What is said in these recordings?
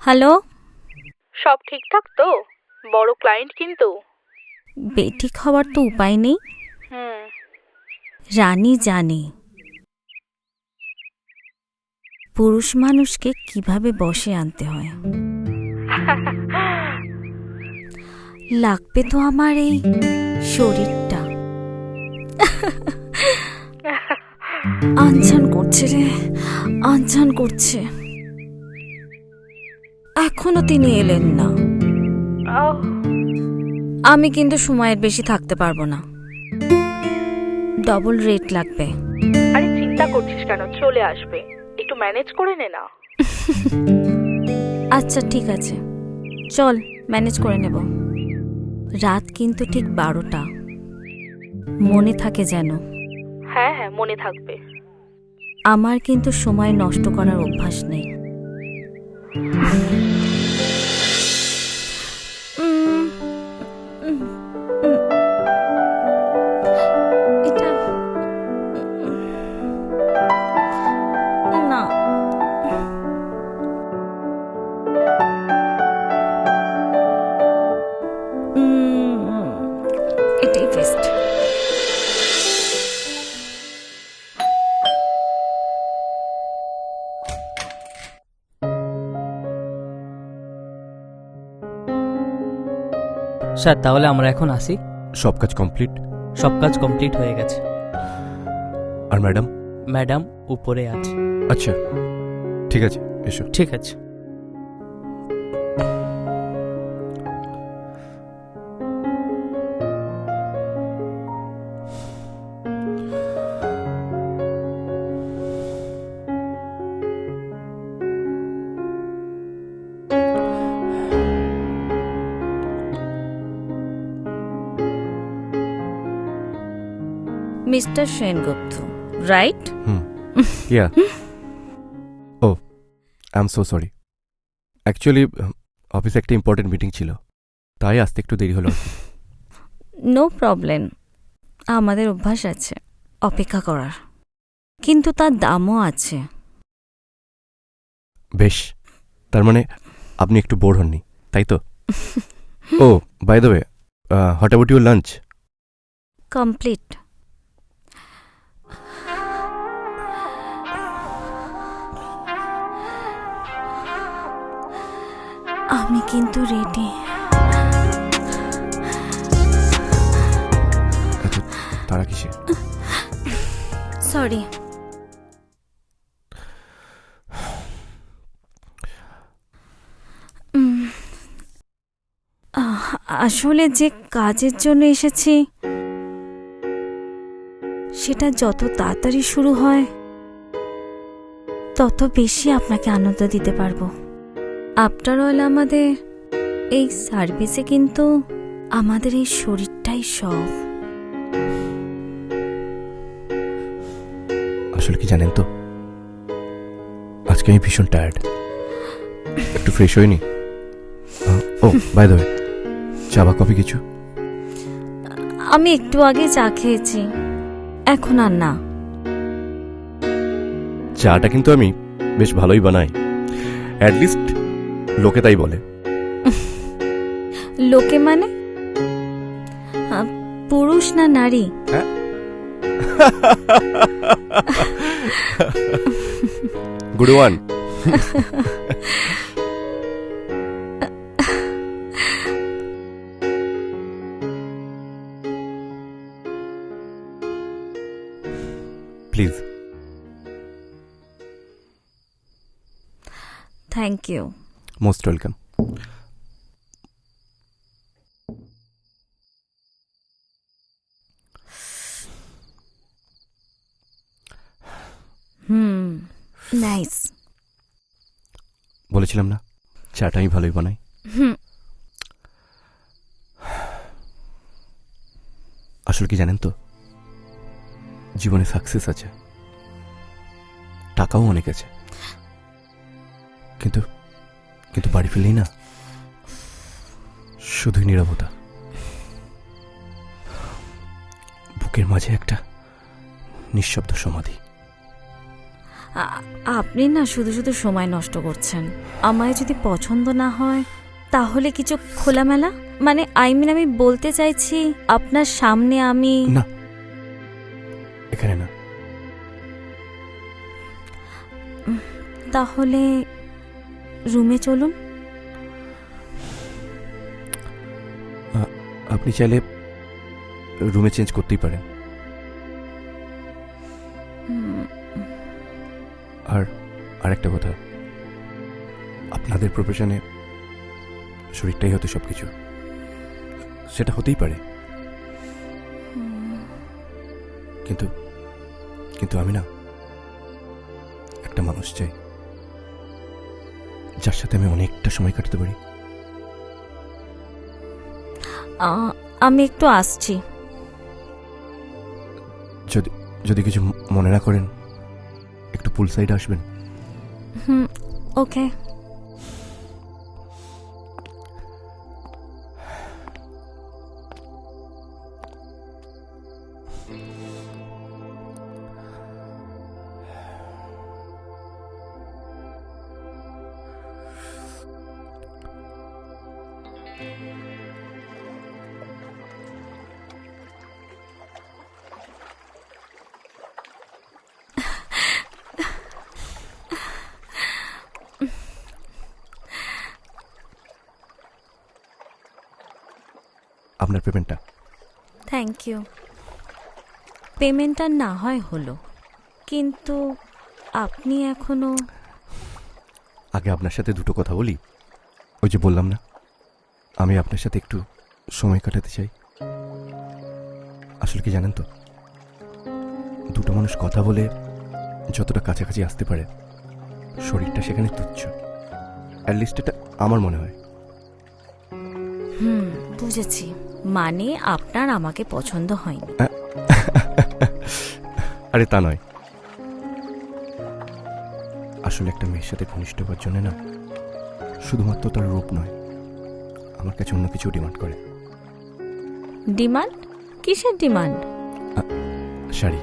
Hello, সব ঠিকঠাক তো? বড় ক্লায়েন্ট কিন্তু। বেঠিক হওয়ার তো উপায় নেই। হুম। রানী জানে পুরুষ মানুষকে কিভাবে বশে আনতে হয়। লাগবে তো আমার এই শরীরটা। আনজান করছে রে, আনজান করছে। এখনো তিনি এলেন না। আমি কিন্তু সময়ের বেশি থাকতে পারবো না, ডবল রেট লাগবে। আরে চিন্তা করছিস কেন? চলে আসবে, একটু ম্যানেজ করে নে না। আচ্ছা ঠিক আছে, চল ম্যানেজ করে নেব। রাত কিন্তু ঠিক 12টা, মনে থাকে যেন। হ্যাঁ হ্যাঁ, মনে থাকবে। আমার কিন্তু সময় নষ্ট করার অভ্যাস নেই। এটা না, এটাই বেস্ট। স্যার তাহলে আমরা এখন আসি। সব কাজ কমপ্লিট? সব কাজ কমপ্লিট হয়ে গেছে। আর ম্যাডাম? ম্যাডাম উপরে আছে। আচ্ছা ঠিক আছে, এসো। ঠিক আছে। Mister Sengupta, right? Yeah. Oh I am so sorry, actually অফিসে একটা ইম্পর্টেন্ট মিটিং ছিল, তাই আসতে একটু দেরি হলো। নো প্রবলেম, আমাদের অভ্যাস আছে অপেক্ষা করার, কিন্তু তার দামও আছে। বেশ, তার মানে আপনি একটু বোর হননি, তাই তো? Oh by the way, what about your lunch? Complete. আমি কিন্তু রেডি। এত তারা কিসে? সরি। আসলে যে কাজের জন্য এসেছি সেটা যত তাড়াতাড়ি শুরু হয় তত বেশি আপনাকে আনন্দ দিতে পারবো। আফটার অল আমাদের এই সার্ভিসে কিন্তু আমাদের এই শরীরটাই সব। আসলে কি জানেন তো, আজকে আমি ভীষণ টায়ার্ড, একটু ফ্রেশ হইনি। ও বাই দ্য ওয়ে, চা বা কফি কিছু? আমি একটু আগে চা খেয়েছি, এখন আর না। চাটা কিন্তু আমি বেশ ভালোই বানাই, অ্যাটলিস্ট লোকে তাই বলে। লোকে মানে পুরুষ না নারী? Good one. Please. Thank you. Most welcome. Nice. বলেছিলাম না চাটা আমি ভালোই বানাই। আসলে কি জানেন তো, জীবনে সাকসেস আছে, টাকাও অনেক আছে, কিন্তু কিন্তু বাড়ি ফেললেই না শুধুই নীরবতা, বুকের মাঝে একটা নিঃশব্দ সমাধি। আপনি না শুধু শুধু সময় নষ্ট করছেন। আমায় যদি পছন্দ না হয় তাহলে কিছু খোলামেলা, মানে আমি বলতে চাইছি আপনার সামনে আমি না, এখানে না। তাহলে রুমে চলুন। আপনি চাইলে রুমে চেঞ্জ করতেই পারেন। আর একটা কথা, আপনাদের প্রফেশনে শরীরটাই হতো সবকিছু, সেটা হতেই পারে, কিন্তু কিন্তু আমি না একটা মানুষ চাই যার সাথে আমি অনেকটা সময় কাটাতে পারি। আমি একটু আসছি। যদি যদি কিছু মনে না করেন, একটু পুল সাইডে আসবেন। ওকে। আপনার পেমেন্টটা। Thank you. পেমেন্টটা না হয় হলো, কিন্তু আপনি এখনো। আগে আপনার সাথে দুটো কথা বলি। ওই যে বললাম না, আমি আপনার সাথে একটু সময় কাটাতে চাই। আসলে কি জানেন তো, দুটো মানুষ কথা বলে যতটা কাছাকাছি আসতে পারে, শরীরটা সেখানে তুচ্ছ। অ্যাটলিস্ট এটা আমার মনে হয়। বুঝেছি, মানে আপনার আমাকে পছন্দ হয়নি। আরে তা নয়, আসলে একটা মেয়ের সাথে ঘনিষ্ঠ হওয়ার জন্য না শুধুমাত্র তার রূপ নয়, আমার কাছে অন্য কিছু ডিমান্ড করে। ডিমান্ড? কিসের ডিমান্ড? শাড়ি।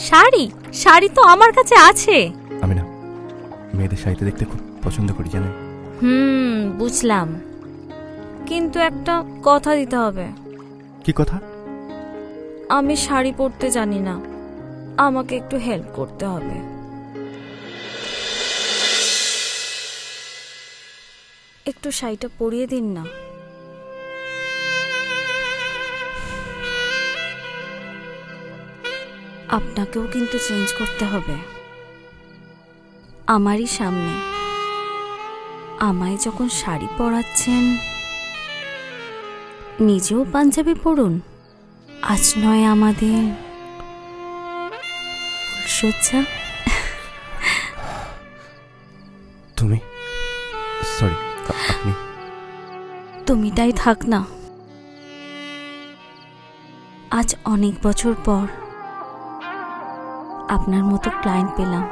শাড়ি? শাড়ি তো আমার কাছে আছে। আমি না মেয়েদের শাড়িতে দেখতে খুব পছন্দ করি, জানেন। বুঝলাম, কিন্তু একটা কথা দিতে হবে। কি কথা? আমি শাড়ি পরতে জানি না, আমাকে একটু হেল্প করতে হবে। একটু শাড়িটা পরিয়ে দিন না। আপনাকেও কিন্তু চেঞ্জ করতে হবে আমারই সামনে। আমায় যখন শাড়ি পরাচ্ছেন, নিজেও পাঞ্জাবি পরুন। আজ নয় আমাদের সজ্জা। তুমি? সরি, আপনি? তুমিটাই থাক না। আজ অনেক বছর পর আপনার মতো ক্লায়েন্ট পেলাম।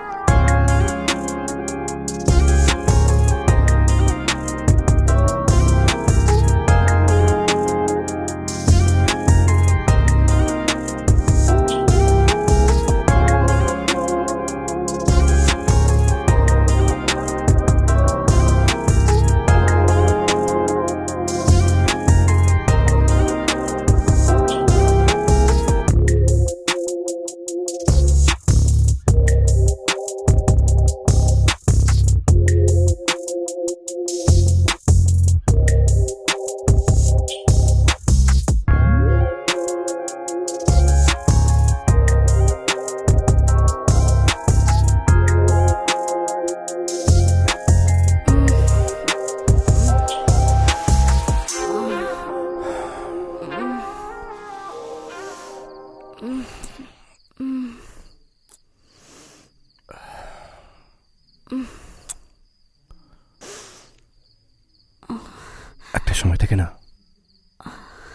একটা সময় থেকে না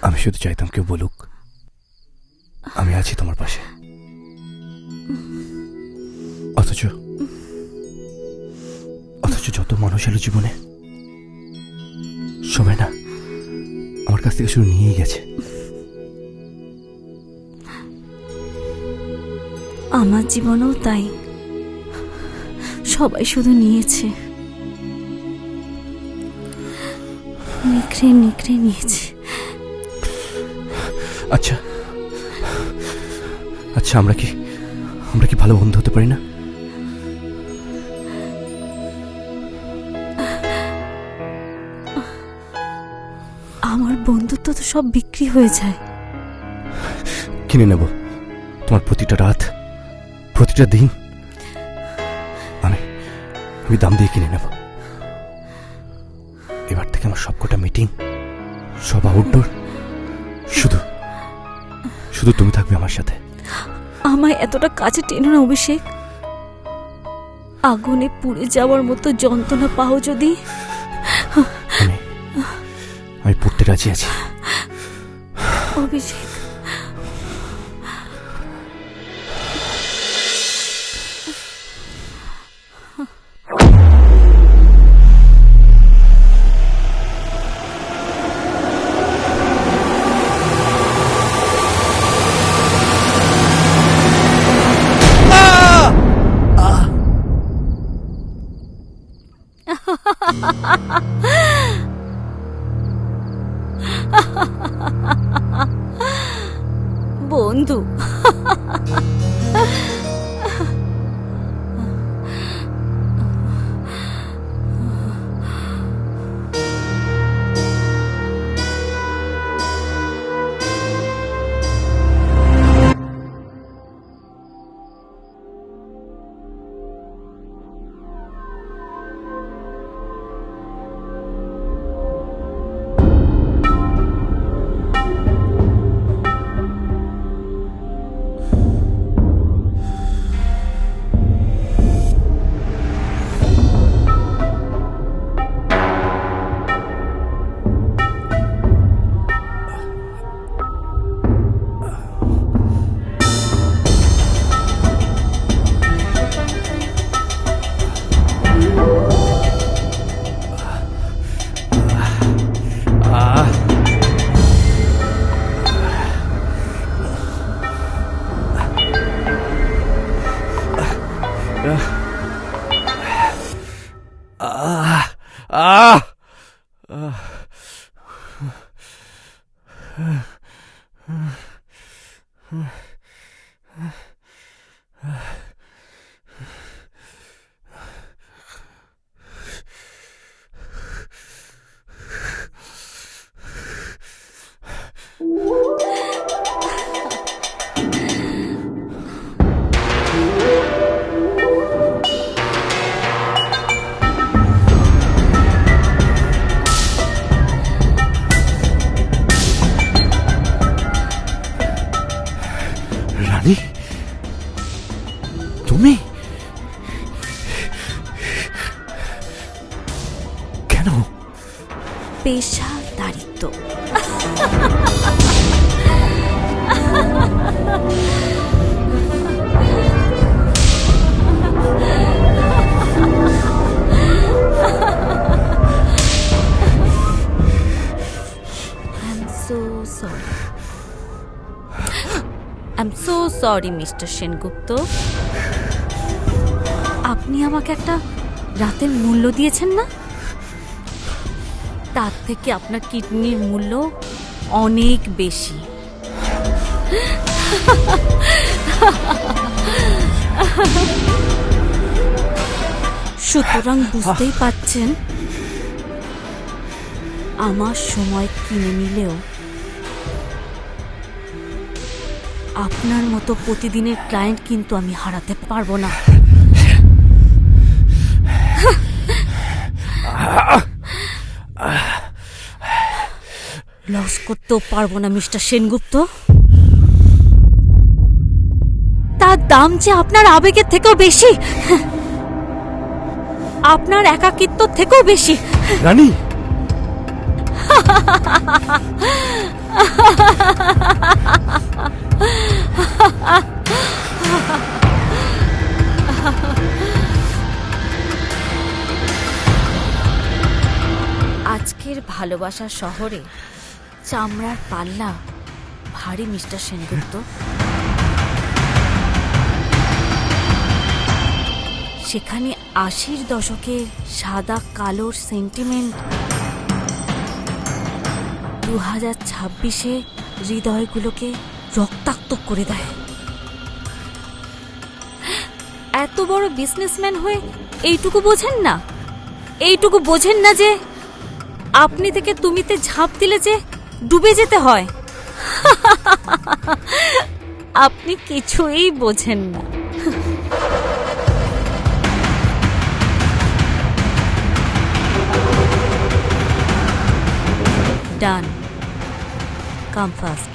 আমি শুধু চাইতাম কেউ বলুক, আমি আছি তোমার পাশে। অথচ যত মানুষ এলো জীবনে, সময় না আমার কাছ থেকে শুরু নিয়েই গেছে। আমার জীবনেও তাই। সবাই শুধু নিয়েছে, নিখড়ে নিখড়ে নিয়েছে। আচ্ছা আচ্ছা, আমরা কি ভালো বন্ধু হতে পারি না? আমার বন্ধুত্ব তো সব বিক্রি হয়ে যায়। কিনে নেব তোমার প্রতিটা রাত, প্রতিটা দিন। আমি দাম দিয়ে কিনে নেব। এবার থেকে আমার সবকটা মিটিং, সব আউটডোর, শুধু তুমি থাকবে আমার সাথে। আমায় এতটা কাছে টেনো না অভিষেক। আগুনে পুড়ে যাওয়ার মতো যন্ত্রণা পাও যদি। আমি পড়তে রাজি আছি। অভিষেক, বন্ধু, রানী, তুমি কেন? পেশাদারিত্ব। I'm so sorry, mister Sengupta. আপনি আমাকে একটা রাতের মূল্য দিয়েছেন না? তার থেকে আপনার কিডনির মূল্য অনেক বেশি। সুতরাং বুঝতেই পারছেন, আমার সময় কিনে নিলেও আপনার মতো প্রতিদিনের ক্লায়েন্ট কিন্তু আমি হারাতে পারবো না। লস করতেও পারবো না মিস্টার সেনগুপ্ত। তার দাম যে আপনার আবেগের থেকেও বেশি, আপনার একাকিত্ব থেকেও বেশি। রানী, আজকের ভালোবাসার শহরে চামড়ার পাল্লা ভারী মিস্টার সেনগুপ্ত। সেখানে 80-র দশকে সাদা কালোর সেন্টিমেন্ট 2026-এ হৃদয়গুলোকে রক্তাক্ত করে দেয়। এত বড় বিজনেসম্যান হয়ে এইটুকু বোঝেন না? এইটুকু বোঝেন না যে আপনি থেকে তুমিতে ঝাঁপ দিলে যে ডুবে যেতে হয়? আপনি কিছুই বোঝেন না। ডান, কাম ফাস্ট।